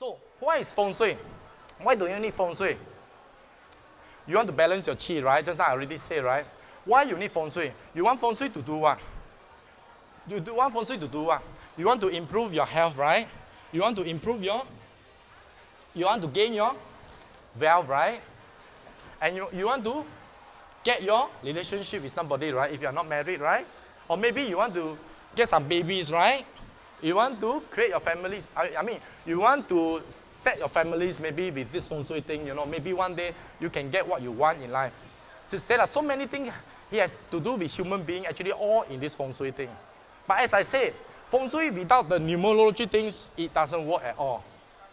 So, what is Feng Shui? Why do you need Feng Shui? You want to balance your qi, right? Just like I already said, right? Why you need Feng Shui? You want Feng Shui to do what? You want Feng Shui to do what? You want to improve your health, right? You want to improve your, you want to gain your wealth, right? And you want to get your relationship with somebody, right? If you are not married, right? Or maybe you want to get some babies, right? You want to create your families. I mean, you want to set your families maybe with this Feng Shui thing, you know. Maybe one day you can get what you want in life. Since there are so many things he has to do with human being, actually all in this Feng Shui thing. But as I said, Feng Shui without the numerology things, it doesn't work at all.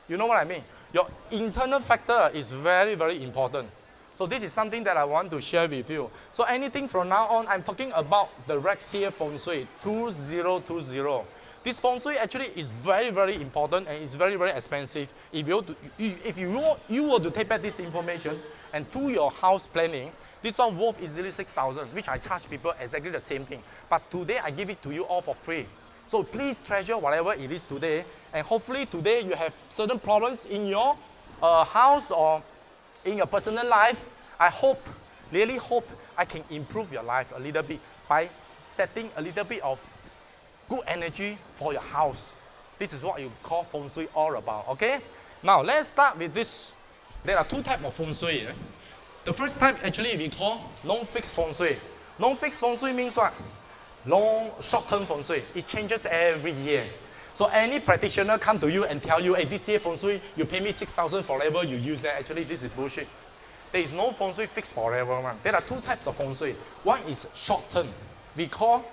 You know what I mean? Your internal factor is very, very important. So this is something that I want to share with you. So anything from now on, I'm talking about the Rexia Feng Shui 2020. This Feng Shui actually is very, very important and it's very, very expensive. If you were to take back this information and do your house planning, this one worth easily 6,000, which I charge people exactly the same thing. But today I give it to you all for free. So please treasure whatever it is today, and hopefully today you have certain problems in your house or in your personal life. I hope, really hope, I can improve your life a little bit by setting a little bit of good energy for your house. This is what you call Feng Shui all about, okay? Now let's start with this. There are two types of Feng Shui. The first type actually we call non-fixed Feng Shui. Non-fixed Feng Shui means what? Long, short-term Feng Shui. It changes every year. So any practitioner come to you and tell you, hey, this year Feng Shui, you pay me 6,000 forever, you use that. Actually, this is bullshit. There is no Feng Shui fixed forever, man. There are two types of Feng Shui. One is short-term. We call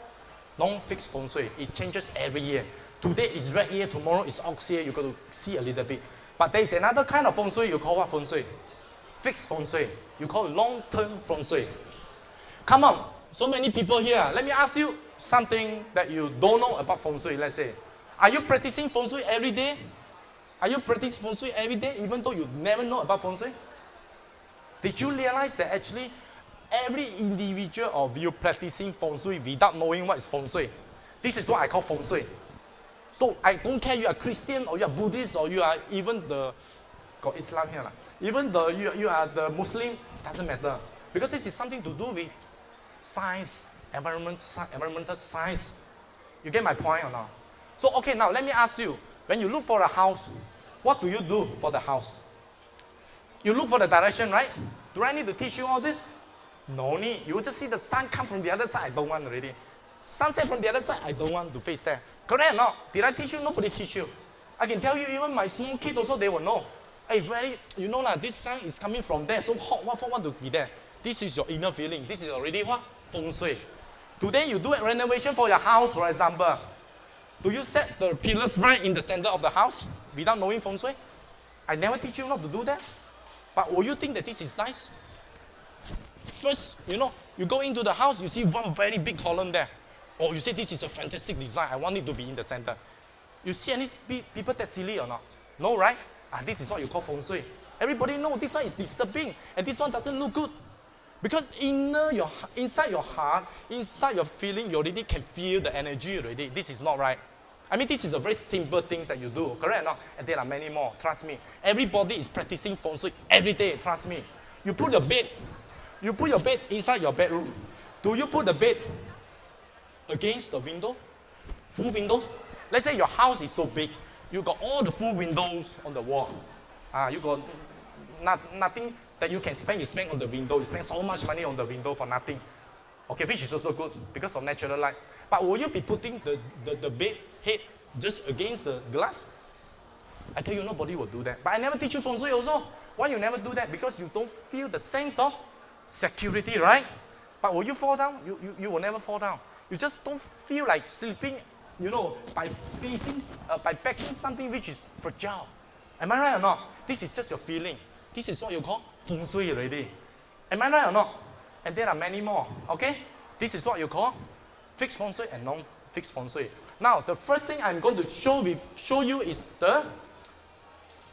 non-fixed Feng Shui. It changes every year. Today is red year, tomorrow is ox year. You got to see a little bit. But there is another kind of Feng Shui. You call what Feng Shui? Fixed Feng Shui. You call long-term Feng Shui. Come on. So many people here. Let me ask you something that you don't know about Feng Shui. Let's say, are you practicing Feng Shui every day? Are you practicing Feng Shui every day, even though you never know about Feng Shui? Did you realize that actually every individual of you practicing Feng Shui without knowing what is Feng Shui? This is what I call Feng Shui. So I don't care you are Christian or you are Buddhist or you are even the got Islam here, even the you are the Muslim, doesn't matter, because this is something to do with science, environmental science. You get my point or not? So okay, now let me ask you, when you look for a house, what do you do for the house? You look for the direction, right? Do I need to teach you all this? No need. You just see the sun come from the other side, I don't want already. Sunset from the other side, I don't want to face there. Correct or not? Did I teach you? Nobody teach you. I can tell you, even my small kid also, they will know. Hey, very, you know this sun is coming from there, so hot, what for want to be there? This is your inner feeling. This is already what? Feng Shui. Today you do a renovation for your house, for example. Do you set the pillars right in the center of the house without knowing Feng Shui? I never teach you not to do that. But will you think that this is nice? First, you go into the house, you see one very big column there. Oh, you say this is a fantastic design. I want it to be in the center. You see any people that silly or not? No, right? This is what you call Feng Shui. Everybody knows this one is disturbing and this one doesn't look good. Because inside your heart, inside your feeling, you already can feel the energy already. This is not right. I mean, this is a very simple thing that you do, correct or not? And there are many more, trust me. Everybody is practicing Feng Shui every day, trust me. You put your bed inside your bedroom. Do you put the bed against the window? Full window? Let's say your house is so big, you got all the full windows on the wall. You got nothing that you can spend, you spend on the window. You spend so much money on the window for nothing. Okay, which is also good because of natural light. But will you be putting the bed head just against the glass? I tell you, nobody will do that. But I never teach you Feng Shui also. Why you never do that? Because you don't feel the sense of security, right? But will you fall down? You will never fall down. You just don't feel like sleeping, by backing something which is fragile. Am I right or not? This is just your feeling. This is what you call Feng Shui already. Am I right or not? And there are many more, okay? This is what you call fixed Feng Shui and non-fixed Feng Shui. Now, the first thing I'm going to show you is the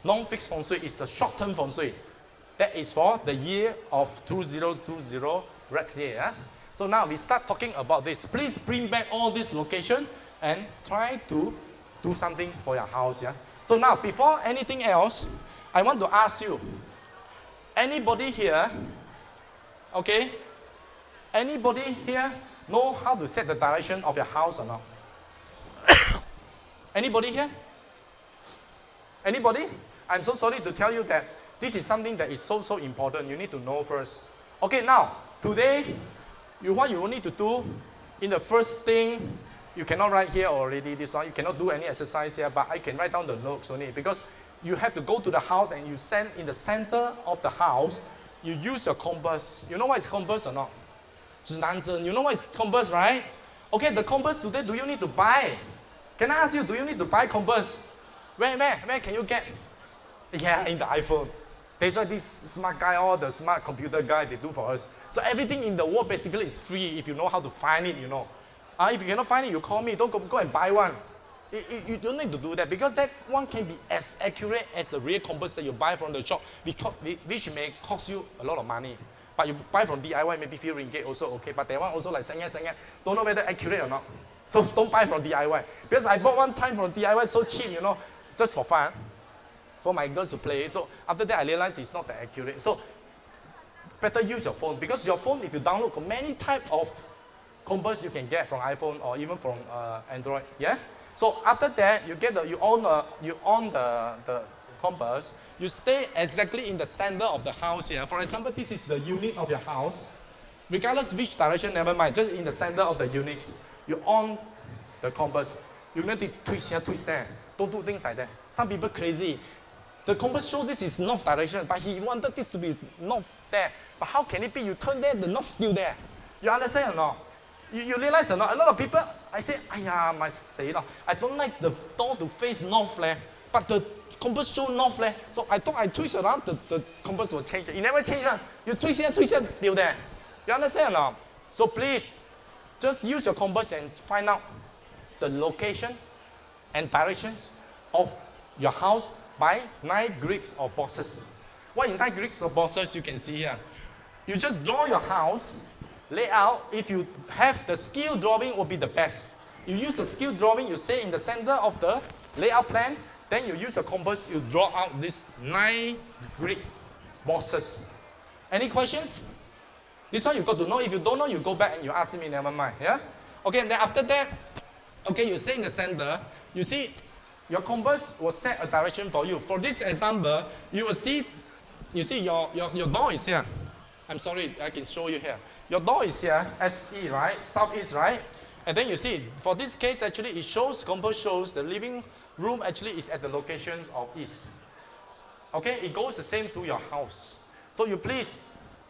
non-fixed Feng Shui, is the short-term Feng Shui. That is for the year of 2020, Rex year. Yeah? So now we start talking about this. Please bring back all this location and try to do something for your house. Yeah? So now, before anything else, I want to ask you, anybody here, okay, anybody here know how to set the direction of your house or not? Anybody here? Anybody? I'm so sorry to tell you that this is something that is so important. You need to know first. Okay, now, today, what you need to do, in the first thing, you cannot write here already, this one. You cannot do any exercise here, but I can write down the notes only because you have to go to the house and you stand in the center of the house. You use your compass. You know what is compass or not? You know what is compass, right? Okay, the compass today, do you need to buy? Can I ask you, do you need to buy compass? Where can you get? Yeah, in the iPhone. That's why this smart guy, all the smart computer guy, they do for us. So everything in the world basically is free if you know how to find it, you know. If you cannot find it, you call me. Don't go and buy one. You don't need to do that because that one can be as accurate as the real compass that you buy from the shop, which may cost you a lot of money. But you buy from DIY, maybe few ringgit also okay. But that one also like seng. Don't know whether accurate or not. So don't buy from DIY. Because I bought one time from DIY so cheap, you know, just for fun, for my girls to play. So after that, I realized it's not that accurate. So better use your phone because your phone, if you download many type of compass you can get from iPhone or even from Android. Yeah. So after that, you on the compass. You stay exactly in the center of the house here. For example, this is the unit of your house. Regardless which direction, never mind. Just in the center of the units, you on the compass. You need to twist here, twist there. Don't do things like that. Some people crazy. The compass shows this is north direction, but he wanted this to be north there. But how can it be? You turn there, the north still there. You understand or not? You realize or not? A lot of people, I say, !aiya, my say lah. I don't like the door to face north leh, but the compass show north leh. So I thought I twist around, the compass will change. It never change. You twist here, still there. You understand or not? So please, just use your compass and find out the location and directions of your house by 9 grids or boxes. What is 9 grids or boxes? You can see here. You just draw your house layout. If you have the skill drawing, will be the best. You use the skill drawing, you stay in the center of the layout plan, then you use a compass, you draw out these 9 grid boxes. Any questions? This one you got to know. If you don't know, you go back and you ask me, never mind. Yeah? Okay, and then after that, okay, you stay in the center. You see, your compass will set a direction for you. For this example, you will see, your door is here. I'm sorry, I can show you here. Your door is here, SE, right? Southeast, right? And then you see, for this case, actually, it shows, compass shows the living room actually is at the location of east. Okay, it goes the same to your house. So you please,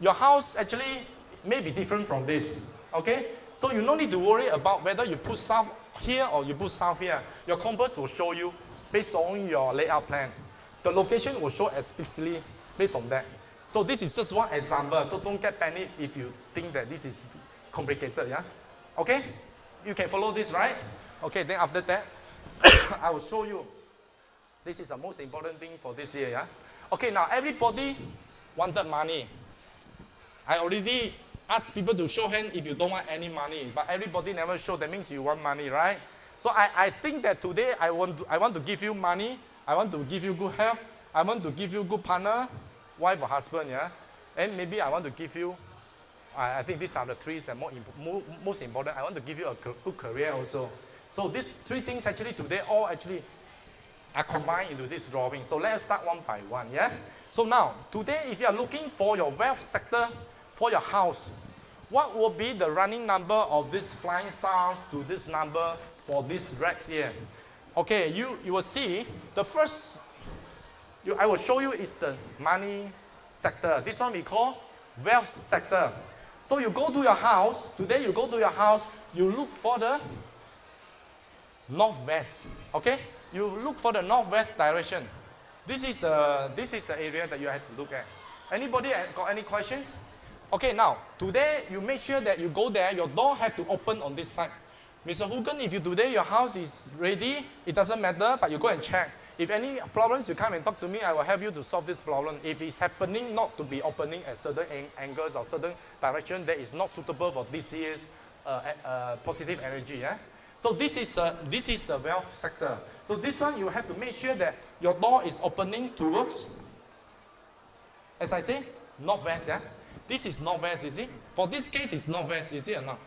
your house actually may be different from this. Okay? So you don't need to worry about whether you put south here or you put south here. Your compass will show you based on your layout plan. The location will show explicitly based on that. So this is just one example. So don't get panicked if you think that this is complicated. Yeah? Okay? You can follow this, right? Okay, then after that, I will show you. This is the most important thing for this year. Yeah? Okay, now everybody wanted money. I already asked people to show hand if you don't want any money, but everybody never show. That means you want money, right? So I think that today I want to give you money. I want to give you good health. I want to give you good partner, wife or husband, yeah. And maybe I want to give you. I think these are the three that most important. I want to give you a good career also. So these 3 things actually today all actually are combined into this drawing. So let's start one by one, yeah. So now today, if you are looking for your wealth sector for your house, what will be the running number of these flying stars to this number for this racks here? Okay, you will see the first I will show you is the money sector. This one we call wealth sector. So you go to your house, today you go to your house, you look for the northwest. Okay? You look for the northwest direction. This is the area that you have to look at. Anybody got any questions? Okay, now, today you make sure that you go there, your door have to open on this side. Mr. Hugan, if today your house is ready, it doesn't matter, but you go and check. If any problems, you come and talk to me, I will help you to solve this problem. If it's happening not to be opening at certain angles or certain direction that is not suitable for this year's positive energy. Yeah? So this is the wealth sector. So this one, you have to make sure that your door is opening towards, as I say, northwest, yeah? This is northwest, is it? For this case, it's northwest, is it or not?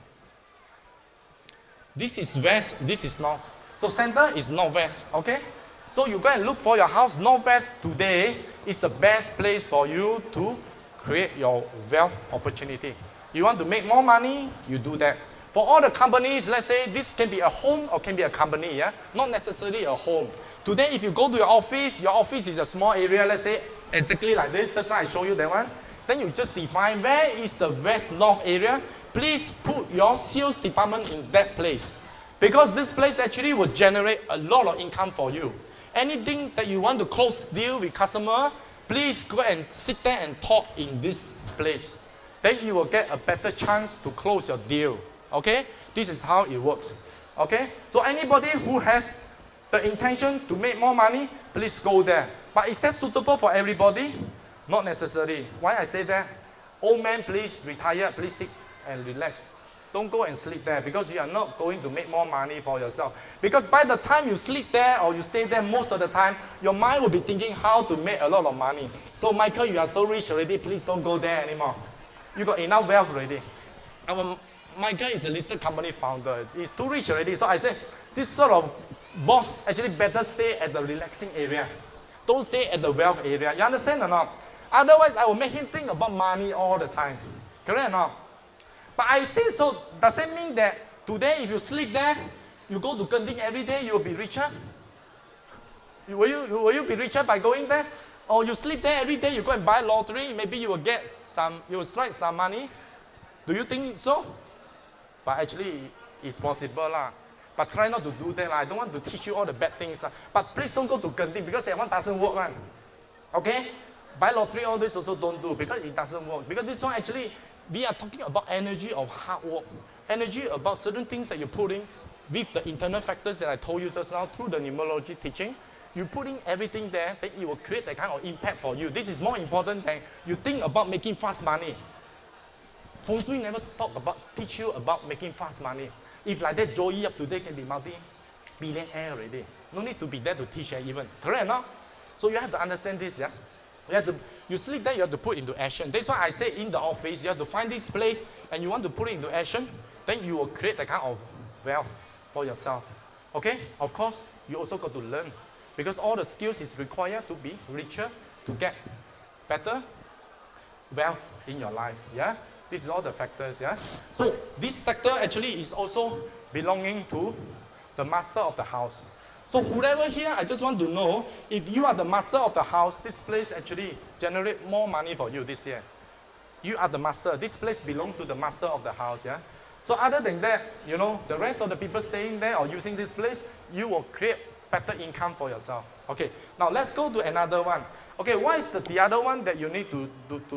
This is west, this is north. So center is northwest, okay? So you go and look for your house. Northwest today is the best place for you to create your wealth opportunity. You want to make more money, you do that. For all the companies, let's say this can be a home or can be a company, yeah? Not necessarily a home. Today, if you go to your office is a small area, let's say exactly like this. That's why I show you that one. Then you just define where is the west-north area. Please put your sales department in that place. Because this place actually will generate a lot of income for you. Anything that you want to close deal with customer, please go and sit there and talk in this place. Then you will get a better chance to close your deal. Okay? This is how it works. Okay? So anybody who has the intention to make more money, please go there. But is that suitable for everybody? Not necessarily. Why I say that? Old man, please retire, please sit and relax. Don't go and sleep there because you are not going to make more money for yourself. Because by the time you sleep there or you stay there most of the time, your mind will be thinking how to make a lot of money. So Michael, you are so rich already, please don't go there anymore. You got enough wealth already. Michael is a listed company founder. He's too rich already. So I said, this sort of boss actually better stay at the relaxing area. Don't stay at the wealth area. You understand or not? Otherwise, I will make him think about money all the time. Correct or not? But I say so, does that mean that today if you sleep there, you go to Genting every day, you will be richer? Will you be richer by going there? Or you sleep there every day, you go and buy lottery, maybe you will get some, you will strike some money? Do you think so? But actually, it's possible lah. But try not to do that lah. I don't want to teach you all the bad things lah. But please don't go to Genting because that one doesn't work one. Okay? Buy lottery, all this also don't do because it doesn't work. Because this one actually, we are talking about energy of hard work. Energy about certain things that you put in with the internal factors that I told you just now through the numerology teaching. You put in everything there, then it will create that kind of impact for you. This is more important than you think about making fast money. Feng Shui never teach you about making fast money. If like that, Joey up today can be multi-billionaire already. No need to be there to teach even. Correct or not? So you have to understand this, yeah? You sleep there, you have to put into action. That's why I say in the office, you have to find this place and you want to put it into action, then you will create that kind of wealth for yourself. Okay? Of course, you also got to learn because all the skills is required to be richer, to get better wealth in your life. Yeah? This is all the factors. Yeah? So this sector actually is also belonging to the master of the house. So whoever here, I just want to know, if you are the master of the house, this place actually generate more money for you this year. You are the master. This place belongs to the master of the house, yeah? So other than that, you know, the rest of the people staying there or using this place, you will create better income for yourself. Okay, now let's go to another one. Okay, what is the other one that you need to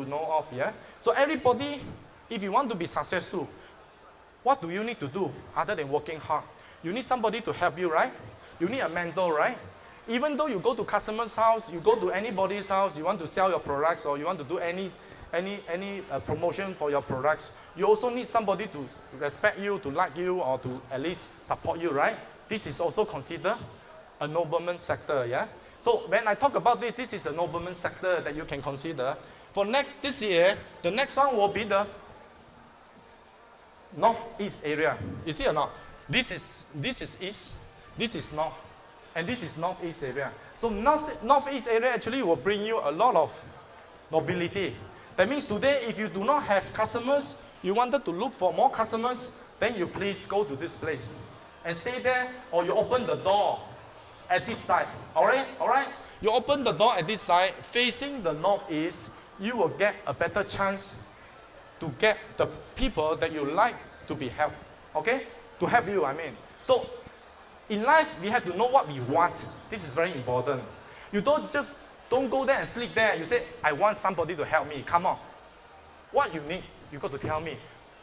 know of, yeah? So everybody, if you want to be successful, what do you need to do other than working hard? You need somebody to help you, right? You need a mentor, right? Even though you go to customer's house, you go to anybody's house, you want to sell your products or you want to do any promotion for your products, you also need somebody to respect you, to like you, or to at least support you, right? This is also considered a nobleman sector, yeah? So when I talk about this, this is a nobleman sector that you can consider. For this year, the next one will be the northeast area. You see or not? This is east. This is north, and this is northeast area. So northeast area actually will bring you a lot of nobility. That means today, if you do not have customers, you wanted to look for more customers, then you please go to this place and stay there, or you open the door at this side. All right? You open the door at this side, facing the northeast, you will get a better chance to get the people that you like to be helped. Okay? To help you, I mean. So, in life, we have to know what we want. This is very important. You don't go there and sleep there. You say, I want somebody to help me. Come on. What you need, you got to tell me.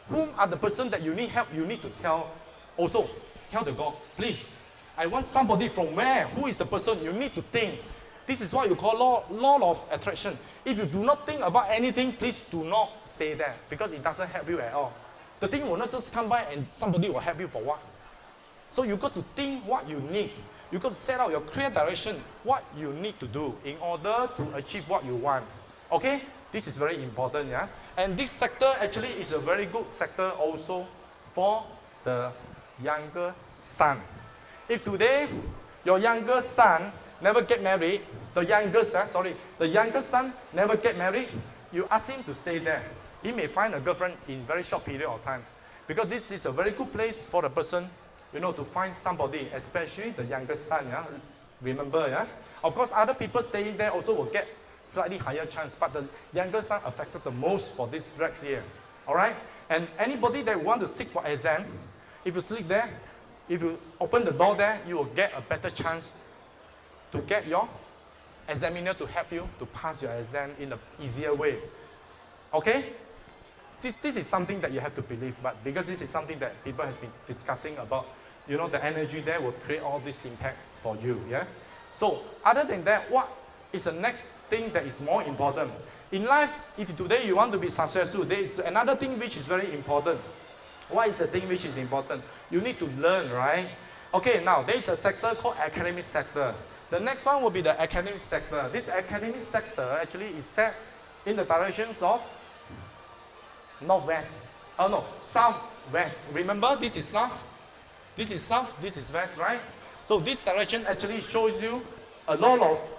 Whom are the person that you need help? You need to tell. Also, tell the God, please. I want somebody from where? Who is the person? You need to think. This is what you call law of attraction. If you do not think about anything, please do not stay there because it doesn't help you at all. The thing will not just come by and somebody will help you for what? So you got to think what you need. You got to set out your clear direction, what you need to do in order to achieve what you want. Okay? This is very important, yeah? And this sector actually is a very good sector also for the younger son. If today your younger son never get married, the youngest son never get married, you ask him to stay there. He may find a girlfriend in very short period of time. Because this is a very good place for the person, to find somebody, especially the youngest son, yeah? Remember, yeah? Of course, other people staying there also will get slightly higher chance, but the younger son affected the most for this Rex here. All right? And anybody that want to seek for exam, if you sleep there, if you open the door there, you will get a better chance to get your examiner to help you to pass your exam in an easier way. Okay? This is something that you have to believe, but because this is something that people has been discussing about, the energy there will create all this impact for you, yeah? So, other than that, what is the next thing that is more important? In life, if today you want to be successful, there is another thing which is very important. What is the thing which is important? You need to learn, right? Okay, now, there is a sector called academic sector. The next one will be the academic sector. This academic sector actually is set in the directions of northwest. Oh no, southwest. Remember, this is south, this is south, this is west, right? So this direction actually shows you a lot of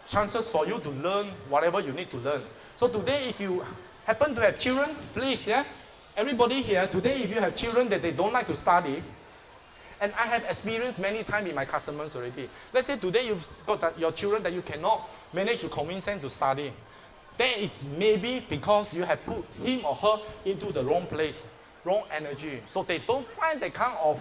chances for you to learn whatever you need to learn. So today, if you happen to have children, please, yeah, everybody here, today if you have children that they don't like to study, and I have experienced many times in my customers already. Let's say today you've got your children that you cannot manage to convince them to study. That is maybe because you have put him or her into the wrong place, wrong energy. So they don't find that kind of,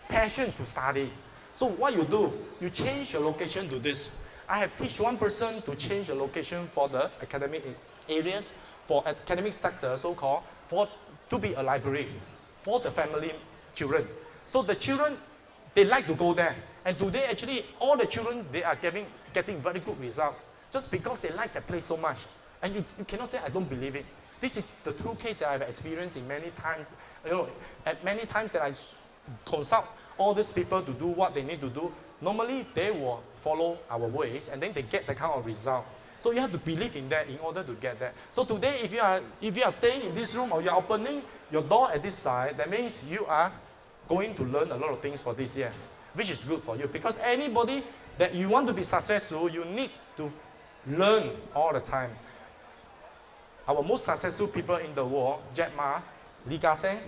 passion to study. So what you do, you change your location to this. I have teach one person to change the location for the academic areas, for academic sector, so-called, to be a library for the family children. So the children, they like to go there. And today, actually, all the children, they are getting very good results just because they like that place so much. And you cannot say, I don't believe it. This is the true case that I've experienced in many times. At many times that I consult all these people to do what they need to do, normally they will follow our ways and then they get that kind of result. So you have to believe in that in order to get that. So today, if you are staying in this room or you are opening your door at this side, that means you are going to learn a lot of things for this year, which is good for you. Because anybody that you want to be successful, you need to learn all the time. Our most successful people in the world, Jack Ma, Lee Ka-shing,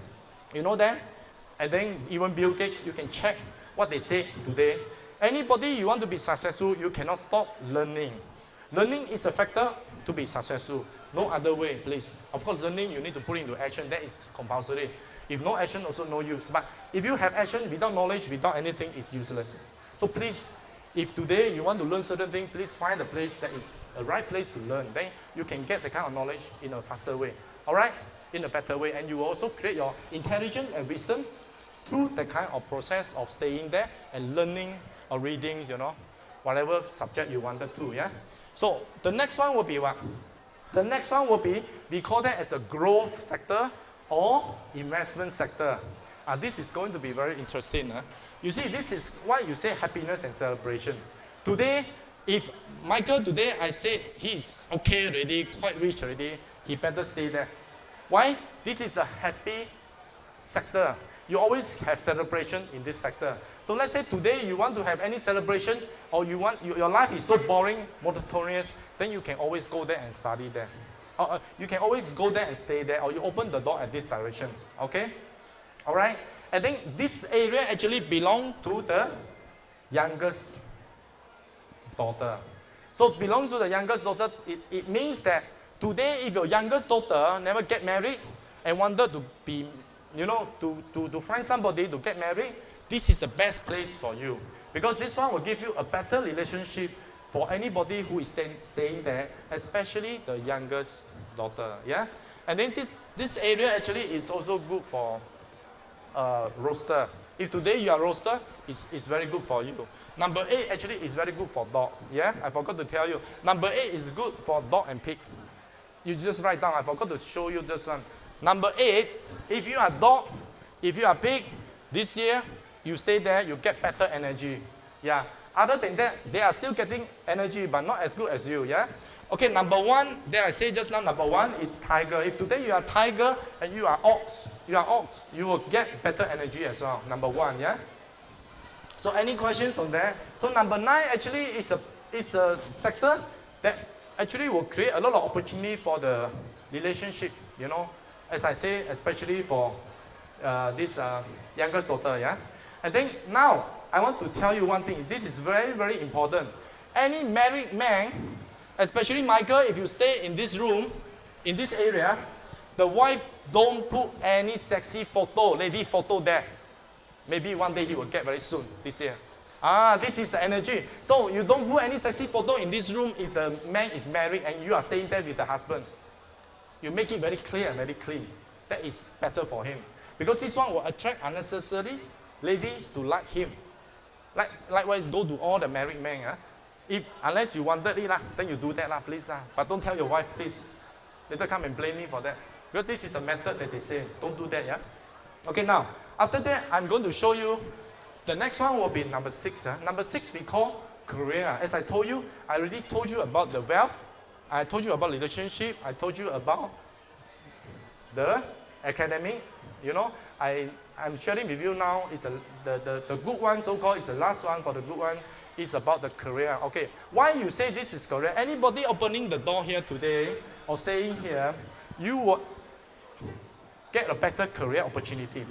you know them? And then even Bill Gates, you can check what they say today. Anybody you want to be successful, you cannot stop learning. Learning is a factor to be successful. No other way, please. Of course, learning you need to put into action. That is compulsory. If no action, also no use. But if you have action without knowledge, without anything, it's useless. So please, if today you want to learn certain things, please find a place that is a right place to learn. Then you can get the kind of knowledge in a faster way. All right? In a better way. And you will also create your intelligence and wisdom through the kind of process of staying there and learning or reading, whatever subject you wanted to, yeah? So the next one will be what? The next one will be, we call that as a growth sector or investment sector. This is going to be very interesting. You see, this is why you say happiness and celebration. Today, if Michael today, I say he's okay already, quite rich already, he better stay there. Why? This is a happy sector. You always have celebration in this sector. So let's say today you want to have any celebration or your life is so boring, monotonous, then you can always go there and study there. You can always go there and stay there, or you open the door at this direction. Okay? All right? And then this area actually belongs to the youngest daughter. So it belongs to the youngest daughter. It means that today if your youngest daughter never get married and wanted to be, to find somebody to get married, this is the best place for you. Because this one will give you a better relationship for anybody who is staying there, especially the youngest daughter. Yeah? And then this area actually is also good for roaster. If today you are roaster, it's very good for you. Number 8 actually is very good for dog. Yeah? I forgot to tell you. Number 8 is good for dog and pig. You just write down. I forgot to show you this one. Number 8, if you are dog, if you are pig, this year, you stay there, you get better energy. Yeah. Other than that, they are still getting energy, but not as good as you. Yeah. Okay, number one, there I say just now, number one is tiger. If today you are tiger and you are ox, you will get better energy as well. Number one, yeah? So any questions on that? So number 9 actually is a sector that actually will create a lot of opportunity for the relationship, you know, as I say, especially for this youngest daughter, yeah? And then now, I want to tell you one thing. This is very, very important. Any married man, especially Michael, if you stay in this room, in this area, the wife don't put any sexy photo, lady photo there. Maybe one day he will get very soon, this year. This is the energy. So you don't put any sexy photo in this room if the man is married and you are staying there with the husband. You make it very clear and very clean. That is better for him. Because this one will attract unnecessary ladies to like him. Likewise, go to all the married men. Unless you wanted it, then you do that, please. But don't tell your wife, please. Later come and blame me for that. Because this is the method that they say. Don't do that, yeah? Okay, now, after that, I'm going to show you. The next one will be number 6. Number 6 we call career. As I told you, I already told you about the wealth. I told you about relationship. I told you about the academic. You know, I'm sharing with you now is the good one, so-called, is the last one for the good one. Is about the career. Okay, why you say this is career? Anybody opening the door here today or staying here, you will get a better career opportunity.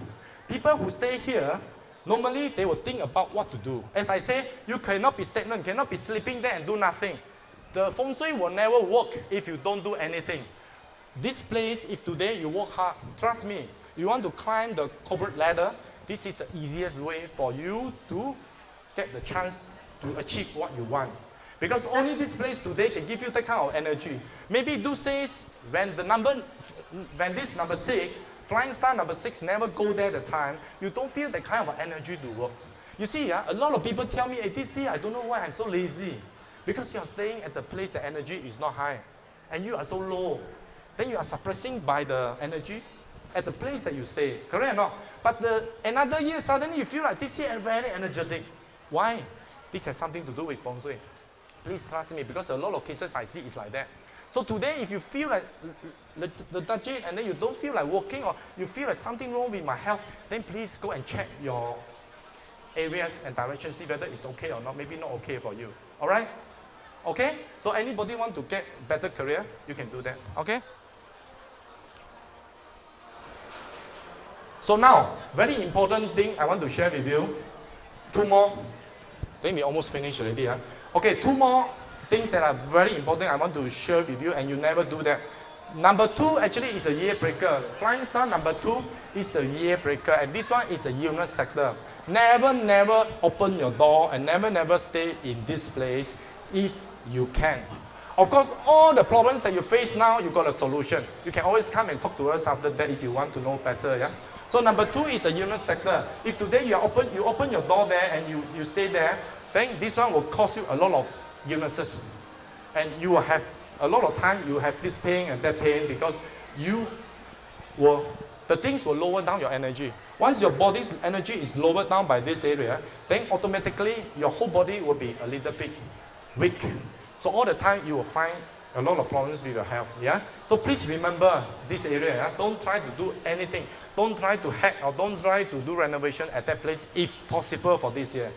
People who stay here, normally they will think about what to do. As I say, you cannot be stagnant, cannot be sleeping there and do nothing. The Feng Shui will never work if you don't do anything. This place, if today you work hard, trust me, you want to climb the corporate ladder, this is the easiest way for you to get the chance to achieve what you want. Because only this place today can give you that kind of energy. Maybe those days, when this number 6, flying star number 6 never go there the time, you don't feel that kind of energy to work. You see, a lot of people tell me, hey, this year, I don't know why I'm so lazy. Because you are staying at the place the energy is not high. And you are so low. Then you are suppressing by the energy at the place that you stay. Correct or not? But another year, suddenly you feel like this year I'm very energetic. Why? This has something to do with Feng Shui. Please trust me, because a lot of cases I see is like that. So today, if you feel like lethargic and then you don't feel like working or you feel like something wrong with my health, then please go and check your areas and directions, see whether it's okay or not. Maybe not okay for you. All right? Okay? So anybody want to get better career, you can do that. Okay? So now, very important thing I want to share with you. 2 more. Then we almost finished already. Okay, 2 more things that are very important I want to share with you, and you never do that. Number 2 actually is a year breaker. Flying star number 2 is the year breaker, and this one is a illness sector. Never open your door and never stay in this place if you can. Of course, all the problems that you face now, you got a solution. You can always come and talk to us after that if you want to know better. Yeah. So number 2 is a illness sector. If today you open your door there and you stay there, then this one will cause you a lot of illnesses. And you will have a lot of time, you have this pain and that pain because the things will lower down your energy. Once your body's energy is lowered down by this area, then automatically your whole body will be a little bit weak. So all the time you will find a lot of problems with your health. Yeah. So please remember this area. Yeah? Don't try to do anything. Don't try to hack or don't try to do renovation at that place if possible for this year.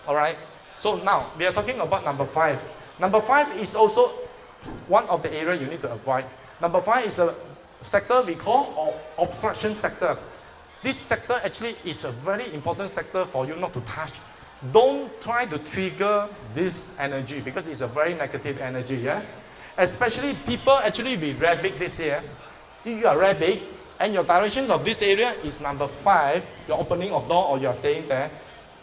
All right. So now we are talking about number 5. Number 5 is also one of the areas you need to avoid. Number 5 is a sector we call obstruction sector. This sector actually is a very important sector for you not to touch. Don't try to trigger this energy because it's a very negative energy. Yeah. Especially people actually be very big this year. If you are very big and your direction of this area is number 5, your opening of door or you are staying there,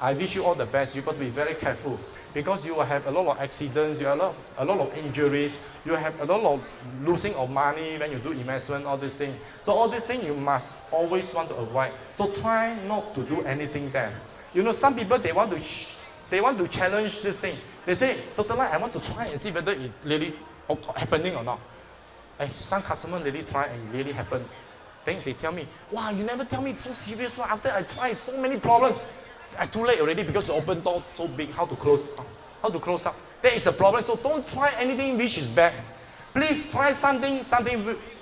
I wish you all the best. You've got to be very careful because you will have a lot of accidents, you have a lot of injuries, you have a lot of losing of money when you do investment, all these things. So all these things you must always want to avoid. So try not to do anything there. You know, some people, they want to challenge this thing. They say, Dr. Lai, I want to try and see whether it really happening or not. And some customers really try and it really happen. Then they tell me, wow, you never tell me so serious. After I tried so many problems, I'm too late already because the open door so big. How to close up? That is a problem. So don't try anything which is bad. Please try something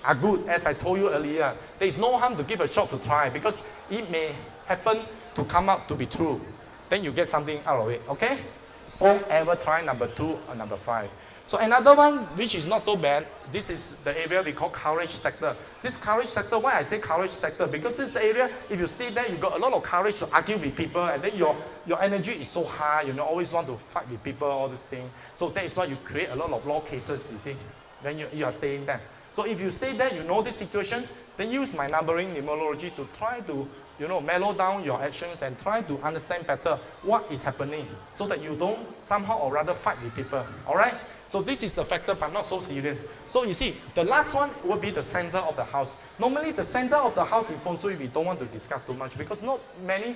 are good. As I told you earlier, there is no harm to give a shot to try because it may happen to come out to be true. Then you get something out of it. Okay? Don't ever try number 2 or number 5. So another one which is not so bad, this is the area we call courage sector. This courage sector, why I say courage sector? Because this area, if you stay there, you got a lot of courage to argue with people, and then your energy is so high, you know, always want to fight with people, all this thing. So that is why you create a lot of law cases, you see, when you are staying there. So if you stay there, you know this situation, then use my numbering numerology to try to, you know, mellow down your actions and try to understand better what is happening so that you don't somehow or rather fight with people, all right? So this is a factor, but not so serious. So you see, the last one will be the center of the house. Normally, the center of the house in Feng Shui, we don't want to discuss too much because not many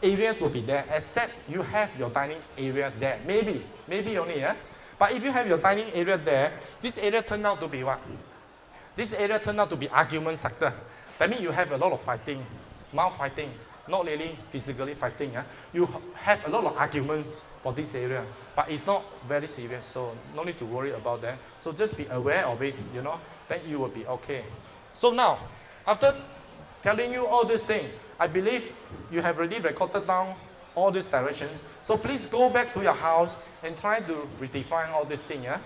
areas will be there, except you have your dining area there. Maybe only, yeah? But if you have your dining area there, this area turned out to be what? This area turned out to be argument sector. That means you have a lot of fighting, mouth fighting, not really physically fighting. Yeah? You have a lot of argument for this area, but it's not very serious, so no need to worry about that. So just be aware of it, you know, then you will be okay. So now, after telling you all these things, I believe you have already recorded down all these directions. So please go back to your house and try to redefine all these things, yeah?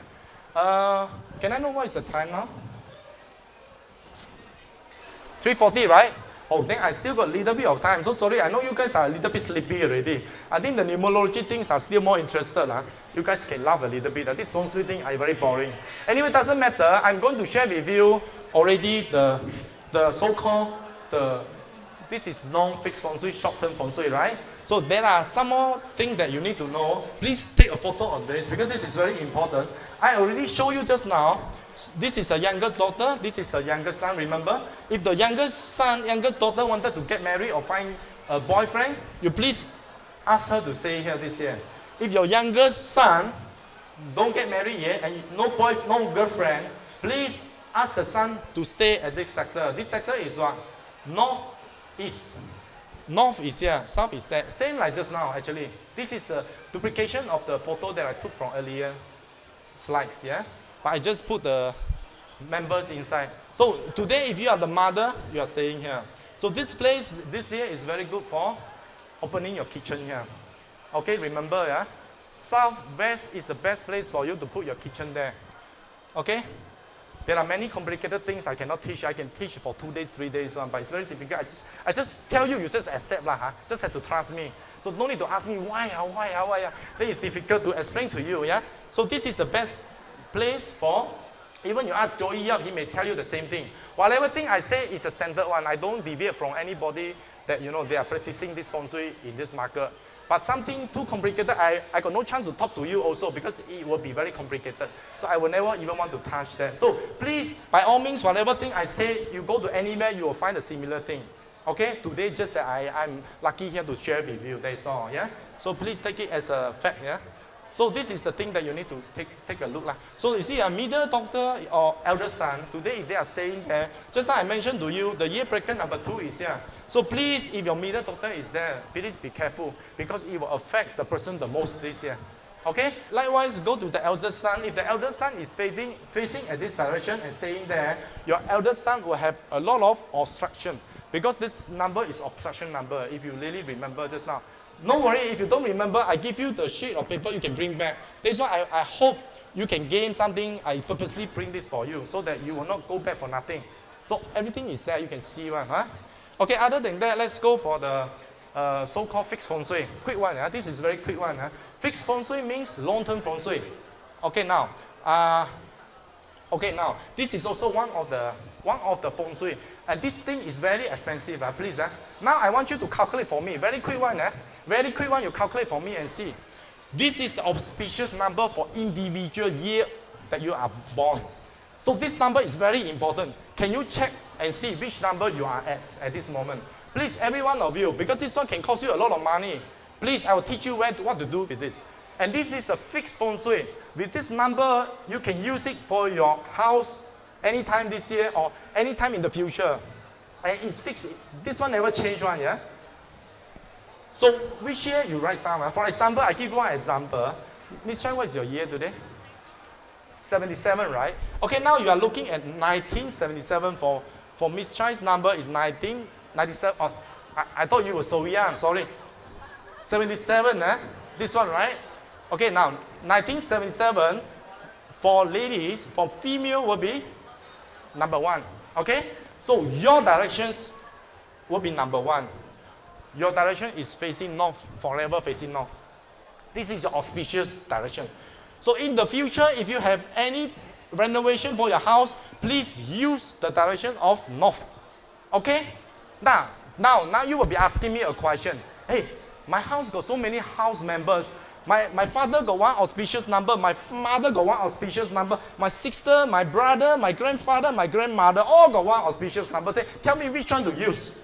Can I know what is the time now? 3:40, right? Oh, then I still got a little bit of time. So sorry, I know you guys are a little bit sleepy already. I think the numerology things are still more interested. You guys can laugh a little bit. This Feng Shui thing are very boring. Anyway, it doesn't matter. I'm going to share with you already the so-called, this is non-fixed Feng Shui, short-term Feng Shui, right? So there are some more things that you need to know. Please take a photo of this because this is very important. I already showed you just now. This is a youngest daughter, this is a youngest son, remember? If the youngest daughter wanted to get married or find a boyfriend, you please ask her to stay here this year. If your youngest son don't get married yet and no girlfriend, please ask the son to stay at this sector. This sector is what? Northeast. North is here, south is there. Same like just now actually. This is the duplication of the photo that I took from earlier slides, yeah? But I just put the members inside. So today, if you are the mother, you are staying here. So this place, this year is very good for opening your kitchen here. Okay, remember, yeah? Southwest is the best place for you to put your kitchen there. Okay? There are many complicated things I cannot teach. I can teach for 2 days, 3 days, but it's very difficult. I just tell you, you just accept lah. Just have to trust me. So no need to ask me why. Then it's difficult to explain to you, yeah? So this is the best place for, even you ask Joey Yap, he may tell you the same thing. Whatever thing I say is a standard one. I don't deviate from anybody that, you know, they are practicing this Feng Shui in this market. But something too complicated, I got no chance to talk to you also because it will be very complicated. So I will never even want to touch that. So please, by all means, whatever thing I say, you go to anywhere, you will find a similar thing. Okay, today just that I'm lucky here to share with you, that's all, yeah? So please take it as a fact, yeah? So this is the thing that you need to take a look. So you see, a middle daughter or elder son, today if they are staying there, just like I mentioned to you, the year bracket number 2 is here. So please, if your middle daughter is there, please be careful because it will affect the person the most this year. Okay? Likewise, go to the elder son. If the elder son is facing at this direction and staying there, your elder son will have a lot of obstruction because this number is obstruction number, if you really remember just now. No worry, if you don't remember, I give you the sheet of paper you can bring back. That's why I hope you can gain something. I purposely bring this for you so that you will not go back for nothing. So everything is there, you can see one. Huh? Okay, other than that, let's go for the so-called fixed Feng Shui. Quick one, this is very quick one. Fixed Feng Shui means long-term Feng Shui. Okay, now, this is also one of the Feng Shui. And this thing is very expensive, please. Now I want you to calculate for me. Very quick one. Very quick one, you calculate for me and see. This is the auspicious number for individual year that you are born. So this number is very important. Can you check and see which number you are at this moment? Please, every one of you, because this one can cost you a lot of money. Please, I will teach you what to do with this. And this is a fixed Feng Shui. With this number, you can use it for your house anytime this year or anytime in the future. and it's fixed. This one never change one, yeah? So which year you write down? For example, I give you one example. Miss Chai, what is your year today? 77, right? Okay, now you are looking at 1977 for Miss Chai's number is 1997. Oh, I thought you were so young, sorry. 77, this one, right? Okay, now 1977 for ladies, for female will be number 1. Okay? So your directions will be number 1. Your direction is facing north, forever facing north. This is your auspicious direction. So in the future, if you have any renovation for your house, please use the direction of north. Okay? Now you will be asking me a question. Hey, my house got so many house members. My father got one auspicious number. My mother got one auspicious number. My sister, my brother, my grandfather, my grandmother, all got one auspicious number. Tell me which one to use.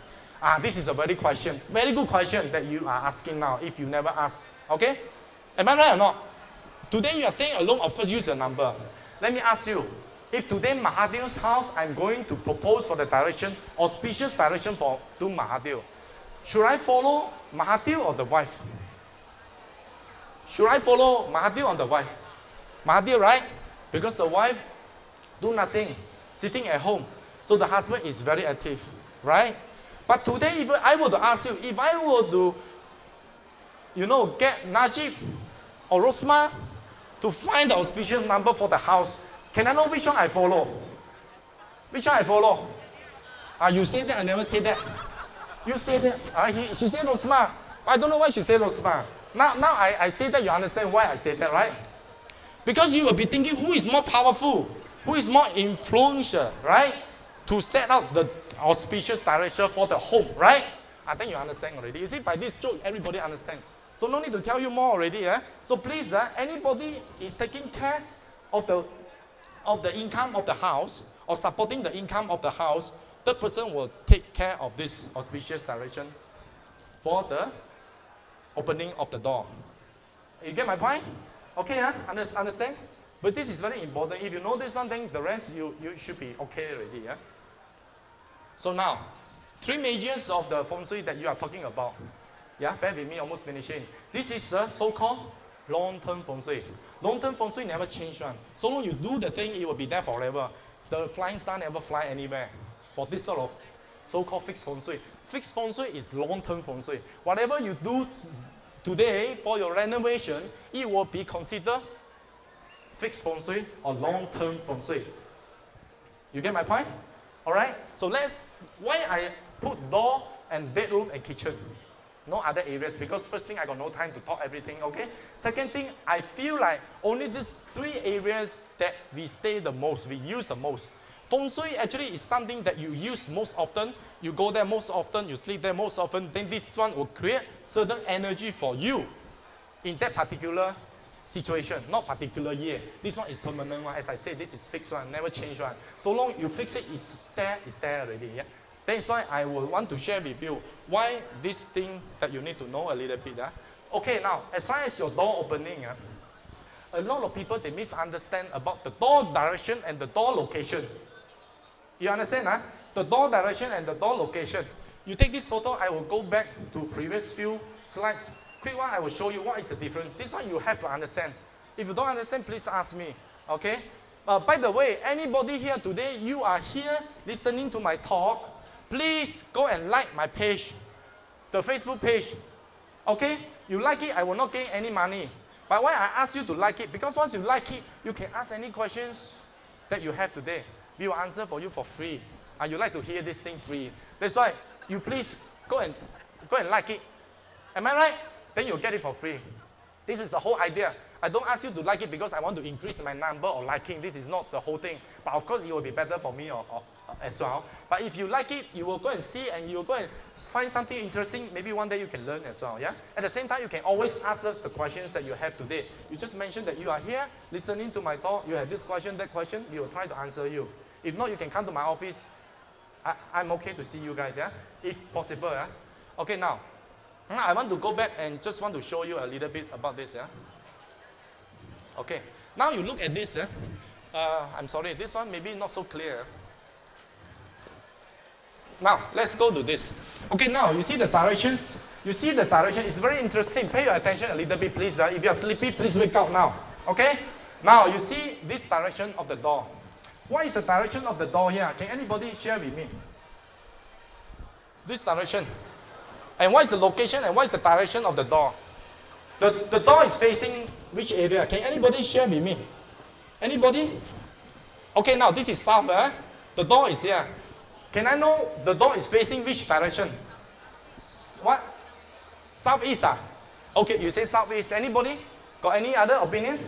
This is a very good question that you are asking now if you never asked. Okay? Am I right or not? Today you are staying alone, of course use a number. Let me ask you, if today Mahathir's house, I'm going to propose for the direction, auspicious direction to Mahathir. Should I follow Mahathir or the wife? Should I follow Mahathir or the wife? Mahathir, right? Because the wife do nothing, sitting at home. So the husband is very active, right? But today, if I were to ask you, if I were to, get Najib or Rosma to find the auspicious number for the house, can I know which one I follow? Which one I follow? You say that, I never say that. You say that. She said Rosma. I don't know why she said Rosma. Now I say that, you understand why I say that, right? Because you will be thinking who is more powerful, who is more influential, right? To set out the auspicious direction for the home, right? I think you understand already. You see, by this joke, everybody understands. So no need to tell you more already. So please, anybody is taking care of the income of the house or supporting the income of the house, the person will take care of this auspicious direction for the opening of the door. You get my point? Okay, understand? But this is very important. If you know this something, the rest you should be okay already. So now, 3 majors of the Feng Shui that you are talking about. Yeah, bear with me, almost finishing. This is the so-called long-term Feng Shui. Long-term Feng Shui never change one. So long you do the thing, it will be there forever. The flying star never fly anywhere. For this sort of so-called fixed Feng Shui. Fixed Feng Shui is long-term Feng Shui. Whatever you do today for your renovation, it will be considered fixed Feng Shui or long-term Feng Shui. You get my point? Alright? So why I put door and bedroom and kitchen? No other areas, because first thing, I got no time to talk everything, okay? Second thing, I feel like only these 3 areas that we stay the most, we use the most. Feng Shui actually is something that you use most often. You go there most often, you sleep there most often, then this one will create certain energy for you in that particular situation, not particular year. This one is permanent one. As I said, this is fixed one, never change one. So long you fix it, it's there already. Yeah? That's why I will want to share with you why this thing that you need to know a little bit. Okay, now, as far as your door opening, a lot of people, they misunderstand about the door direction and the door location. You understand? The door direction and the door location. You take this photo, I will go back to previous few slides. Quick one, I will show you what is the difference. This one you have to understand. If you don't understand, please ask me. Okay? By the way, anybody here today, you are here listening to my talk, please go and like my page, the Facebook page. Okay? You like it, I will not gain any money. But why I ask you to like it? Because once you like it, you can ask any questions that you have today. We will answer for you for free. And you like to hear this thing free. That's why you please go and like it. Am I right? Then you'll get it for free. This is the whole idea. I don't ask you to like it because I want to increase my number of liking. This is not the whole thing. But of course, it will be better for me or as well. But if you like it, you will go and see and you will go and find something interesting. Maybe one day you can learn as well. Yeah. At the same time, you can always ask us the questions that you have today. You just mentioned that you are here listening to my talk. You have this question, that question. We will try to answer you. If not, you can come to my office. I'm okay to see you guys. Yeah. If possible. Yeah. Okay. Now, I want to go back and just want to show you a little bit about this. Yeah. Okay. Now you look at this. I'm sorry. This one maybe not so clear. Now, let's go to this. Okay, now, you see the directions? You see the direction? It's very interesting. Pay your attention a little bit, please. If you're sleepy, please wake up now. Okay? Now, you see this direction of the door. What is the direction of the door here? Can anybody share with me? This direction. And what is the location and what is the direction of the door? The door is facing which area? Can anybody share with me? Anybody? Okay, now this is south. The door is here. Can I know the door is facing which direction? What? Southeast. Okay, you say southeast. Anybody? Got any other opinion?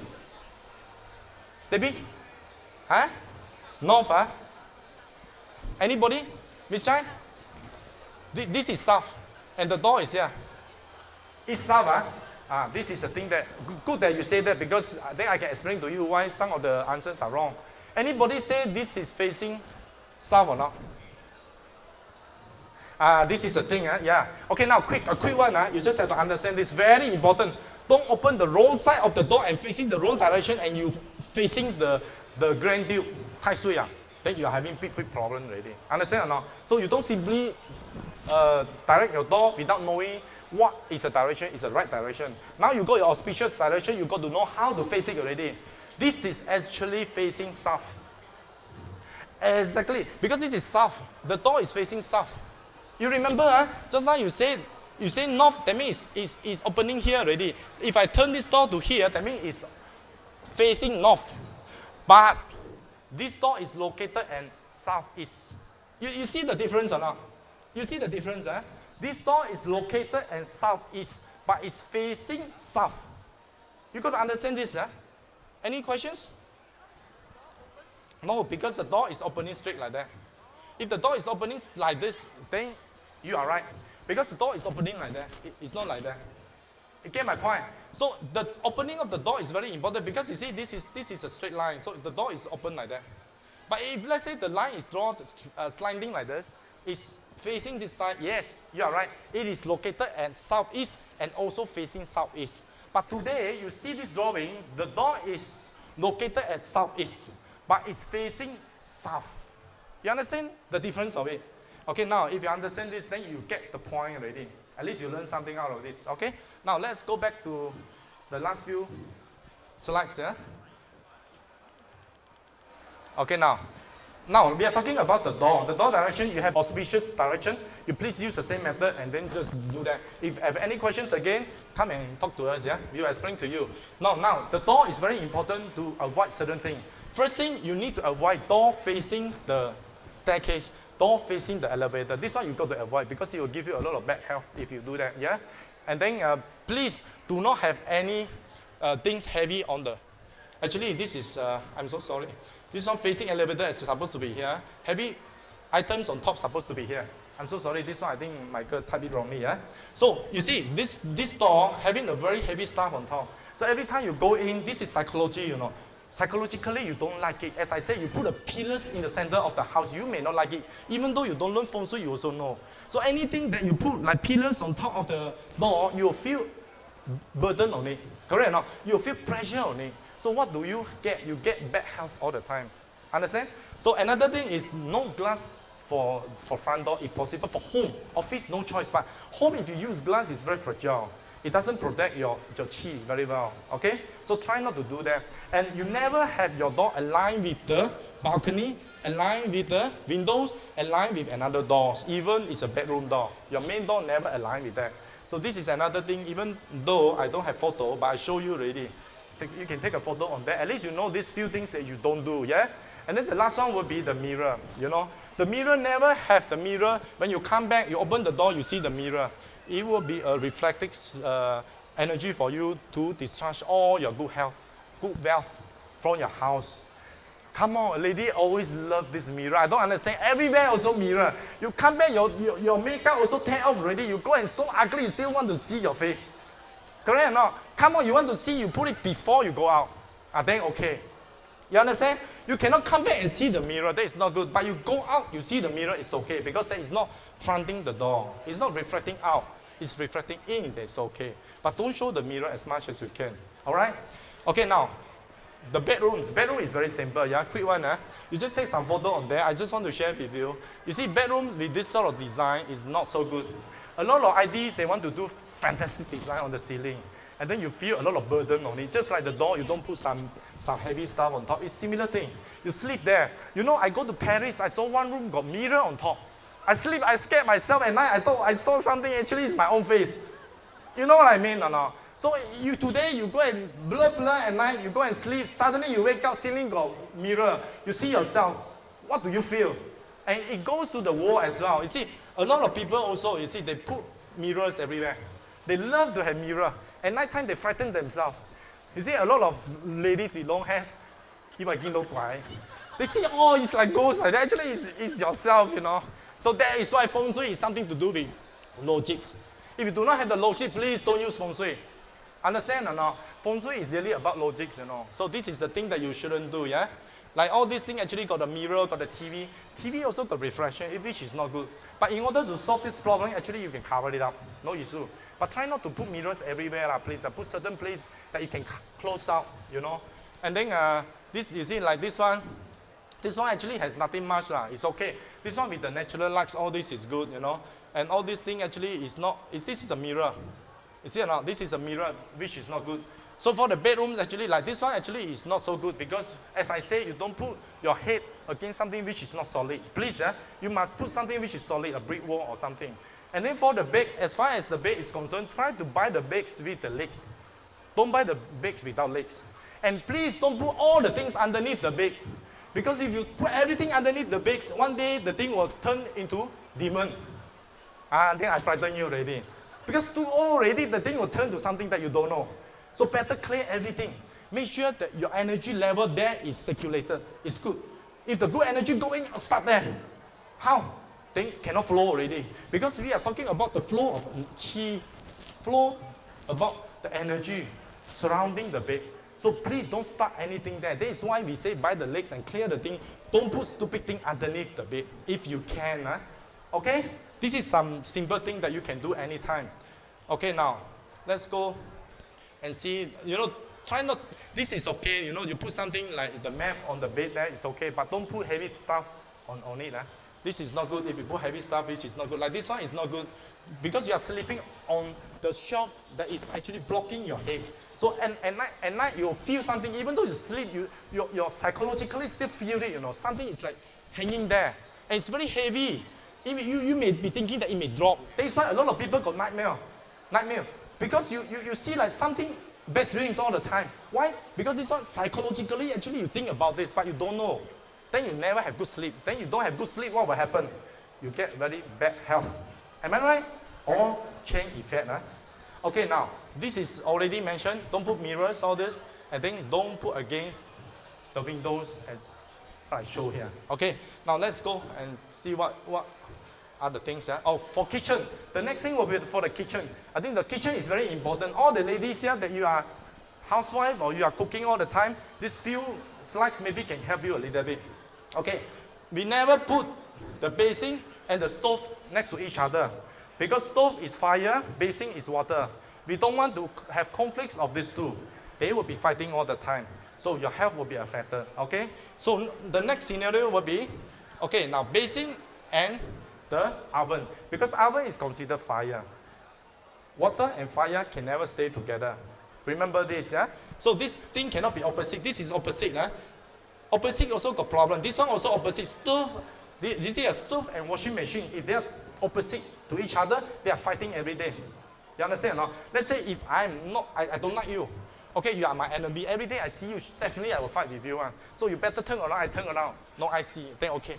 Debbie? Huh? North. Anybody? Miss Chai? This is south. And the door is here. East south. This is a thing that, good that you say that because then I can explain to you why some of the answers are wrong. Anybody say this is facing south or not? This is a thing, yeah. Okay, now a quick one, you just have to understand this, very important. Don't open the wrong side of the door and facing the wrong direction and you facing the Grand Duke, Tai Sui, then you are having big problem already. Understand or not? So you don't simply direct your door without knowing what is the direction, is the right direction. Now you got your auspicious direction, you got to know how to face it already. This is actually facing south. Exactly, because this is south. The door is facing south. You remember, just now you said north, that means it's opening here already. If I turn this door to here, that means it's facing north. But this door is located in southeast. You see the difference or not? You see the difference? This door is located in southeast, but it's facing south. You got to understand this. Any questions? No, because the door is opening straight like that. If the door is opening like this, then you are right. Because the door is opening like that. It's not like that. You get my point? So the opening of the door is very important because you see this is a straight line. So the door is open like that. But if let's say the line is drawn sliding like this, it's facing this side. Yes, you are right. It is located at southeast and also facing southeast. But today you see this drawing, the door is located at southeast, but it's facing south. You understand the difference of it? Okay, now if you understand this, then you get the point already. At least you learn something out of this. Okay? Now let's go back to the last few slides. Okay, now we are talking about the door. The door direction, you have auspicious direction. You please use the same method and then just do that. If you have any questions again, come and talk to us. We will explain to you. Now the door is very important to avoid certain things. First thing, you need to avoid door facing the staircase, door facing the elevator. This one you got to avoid because it will give you a lot of bad health if you do that. And then please do not have any things heavy on the. Actually, this is. I'm so sorry. This one facing elevator is supposed to be here. Heavy items on top supposed to be here. I'm so sorry. This one I think Michael typed it wrongly. So you see this door having a very heavy stuff on top. So every time you go in, this is psychology. Psychologically, you don't like it. As I said, you put a pillars in the center of the house, you may not like it. Even though you don't learn Feng Shui, you also know. So anything that you put like pillars on top of the door, you'll feel burden on it. Correct or not? You'll feel pressure on it. So what do you get? You get bad health all the time. Understand? So another thing is no glass for front door if possible. For home, office, no choice. But home, if you use glass, it's very fragile. It doesn't protect your qi very well, okay? So try not to do that. And you never have your door aligned with the balcony, aligned with the windows, aligned with another doors. Even it's a bedroom door. Your main door never aligned with that. So this is another thing, even though I don't have photo, but I show you already. You can take a photo on that. At least you know these few things that you don't do, And then the last one will be the mirror, The mirror never have the mirror. When you come back, you open the door, you see the mirror. It will be a reflective energy for you to discharge all your good health, good wealth from your house. Come on, a lady always love this mirror. I don't understand. Everywhere also mirror. You come back, your makeup also tear off already. You go and so ugly, you still want to see your face. Correct or not? Come on, you want to see, you put it before you go out. Then okay. You understand? You cannot come back and see the mirror. That is not good. But you go out, you see the mirror, it's okay. Because that is not fronting the door. It's not reflecting out. It's reflecting in. That's okay. But don't show the mirror as much as you can. All right? Okay, now. The bedrooms. Bedroom is very simple, yeah. Quick one, You just take some photo on there. I just want to share with you. You see, bedroom with this sort of design is not so good. A lot of IDs, they want to do fantastic design on the ceiling. And then you feel a lot of burden on it. Just like the door, you don't put some heavy stuff on top. It's similar thing. You sleep there. You know, I go to Paris, I saw one room got mirror on top. I scared myself at night. I thought I saw something, actually it's my own face. You know what I mean or not? So today you go and blur at night, you go and sleep, suddenly you wake up, ceiling got mirror. You see yourself. What do you feel? And it goes to the wall as well. You see, a lot of people also, you see, they put mirrors everywhere. They love to have mirror. At night time, they frighten themselves. You see, a lot of ladies with long hairs, they see, oh, it's like ghosts. Actually, it's yourself, you know. So that is why Feng Shui is something to do with logic. If you do not have the logic, please don't use Feng Shui. Understand or not? Feng Shui is really about logics, you know. So this is the thing that you shouldn't do, yeah? Like all these things actually got a mirror, got a TV. TV also got reflection, which is not good. But in order to solve this problem, actually you can cover it up, no issue. But try not to put mirrors everywhere, please. Put certain place that you can close out, you know. And then this, you see, like this one actually has nothing much, it's okay. This one with the natural lights, all this is good, you know. And all this thing actually is not, this is a mirror. You see or not? This is a mirror, which is not good. So for the bedrooms, actually, like this one actually is not so good because, as I say, you don't put your head against something which is not solid. Please, you must put something which is solid, a brick wall or something. And then for the bed, as far as the bed is concerned, try to buy the beds with the legs. Don't buy the beds without legs. And please don't put all the things underneath the beds. Because if you put everything underneath the beds, one day the thing will turn into demon. Then I frighten you already. Because already the thing will turn to something that you don't know. So better clear everything. Make sure that your energy level there is circulated. It's good. If the good energy going, start there. How? Then cannot flow already. Because we are talking about the flow of qi, flow about the energy surrounding the bed. So please don't start anything there. That is why we say buy the legs and clear the thing. Don't put stupid thing underneath the bed if you can. Okay? This is some simple thing that you can do anytime. Okay, now, let's go and see, you know, try not, this is okay, you know, you put something like the map on the bed there, it's okay, but don't put heavy stuff on it. This is not good. If you put heavy stuff, which is not good. Like this one is not good because you are sleeping on the shelf that is actually blocking your head. So at night you'll feel something, even though you sleep, you're psychologically still feel it, you know, something is like hanging there. And it's very heavy. You may be thinking that it may drop. That's why a lot of people got nightmare. Because you see like something, bad dreams all the time. Why? Because this one psychologically, actually you think about this, but you don't know. Then you never have good sleep. Then you don't have good sleep, what will happen? You get very bad health. Am I right? Or chain effect. Okay, now, this is already mentioned. Don't put mirrors, all this. And then don't put against the windows as I show here. Okay, now let's go and see what are the things. Oh, for kitchen. The next thing will be for the kitchen. I think the kitchen is very important. All the ladies here that you are housewife or you are cooking all the time, these few slides maybe can help you a little bit. Okay, we never put the basin and the stove next to each other. Because stove is fire, basin is water. We don't want to have conflicts of these two. They will be fighting all the time. So your health will be affected, okay? So the next scenario will be, okay, now basin and the oven. Because oven is considered fire. Water and fire can never stay together. Remember this, yeah? So this thing cannot be opposite. This is opposite, Opposite also got problem. This one also opposite. Stove, this is a stove and washing machine. If they are opposite to each other, they are fighting every day. You understand or not? Let's say if I don't like you. Okay, you are my enemy. Every day I see you, definitely I will fight with you. So you better turn around, I turn around. No, I see. Then okay.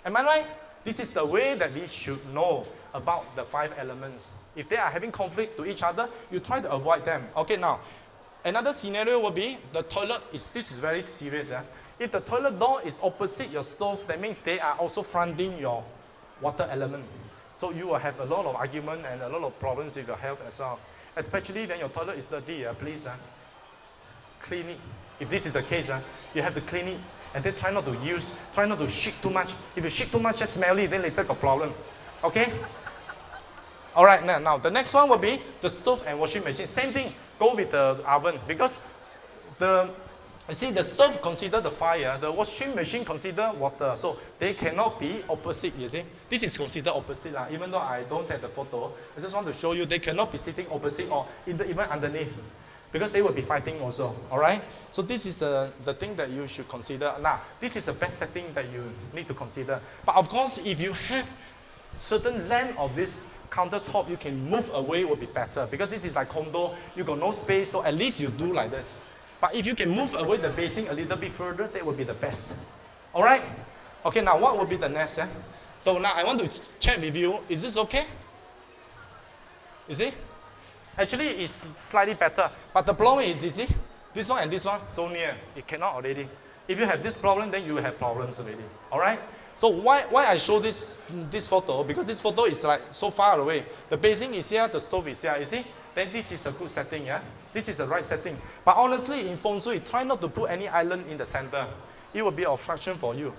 Am I right? This is the way that we should know about the 5 elements. If they are having conflict to each other, you try to avoid them. Okay, now, another scenario will be the toilet. This is very serious. If the toilet door is opposite your stove, that means they are also fronting your water element. So you will have a lot of argument and a lot of problems with your health as well. Especially when your toilet is dirty, please clean it. If this is the case, you have to clean it. And then try not to shit too much. If you shit too much, it's smelly, then later got problem. Okay? Alright, now the next one will be the stove and washing machine. Same thing, go with the oven. Because You see, the stove consider the fire, the washing machine consider water. So they cannot be opposite, you see. This is considered opposite, even though I don't have the photo. I just want to show you they cannot be sitting opposite or even underneath, because they will be fighting also, all right? So this is the thing that you should consider. Now, this is the best setting that you need to consider. But of course, if you have certain length of this countertop, you can move away will be better, because this is like condo, you got no space, so at least you do like this. But if you can move away the basin a little bit further, that would be the best. All right? Okay, now what will be the next? So now I want to check with you, is this okay? You see? Actually, it's slightly better. But the problem is, you see, this one and this one, so near. It cannot already. If you have this problem, then you will have problems already. All right? So why I show this photo? Because this photo is like so far away. The basin is here, the stove is here, you see? Then this is a good setting, yeah? This is the right setting. But honestly, in Feng Shui, try not to put any island in the center. It will be an obstruction for you.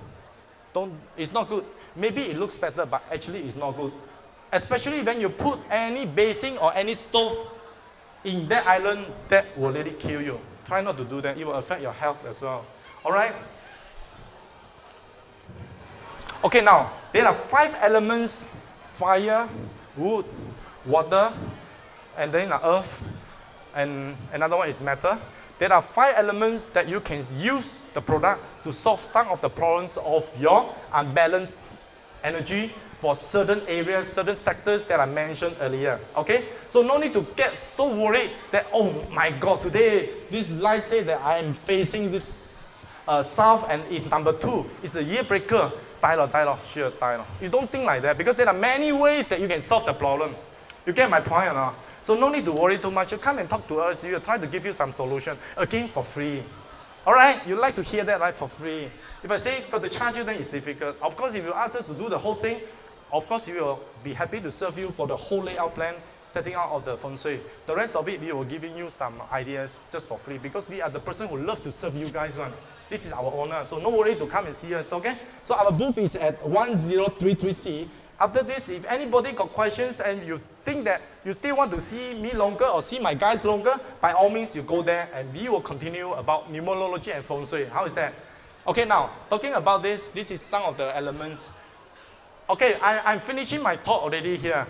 It's not good. Maybe it looks better, but actually it's not good. Especially when you put any basin or any stove in that island, that will really kill you. Try not to do that. It will affect your health as well. All right? Okay, now, there are 5 elements: fire, wood, water, and then earth, and another one is matter. There are 5 elements that you can use the product to solve some of the problems of your unbalanced energy for certain areas, certain sectors that I mentioned earlier. Okay? So no need to get so worried that, oh my God, today this Lai say that I am facing this south and it's number 2. It's a year breaker. Sure, you don't think like that, because there are many ways that you can solve the problem. You get my point or not? So no need to worry too much. You come and talk to us. We will try to give you some solution. Again, for free. All right? You like to hear that, right? For free. If I say, got to charge you, then it's difficult. Of course, if you ask us to do the whole thing, of course, we will be happy to serve you for the whole layout plan, setting out of the Feng Shui. The rest of it, we will giving you some ideas just for free, because we are the person who love to serve you guys. This is our honor. So no worry to come and see us, okay? So our booth is at 1033C. After this, if anybody got questions and you think that you still want to see me longer or see my guys longer, by all means, you go there and we will continue about numerology and Feng Shui. How is that? Okay, now, talking about this is some of the elements. Okay, I'm finishing my talk already here.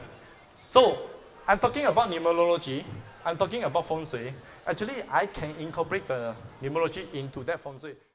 So, I'm talking about numerology. I'm talking about Feng Shui. Actually, I can incorporate the numerology into that Feng Shui.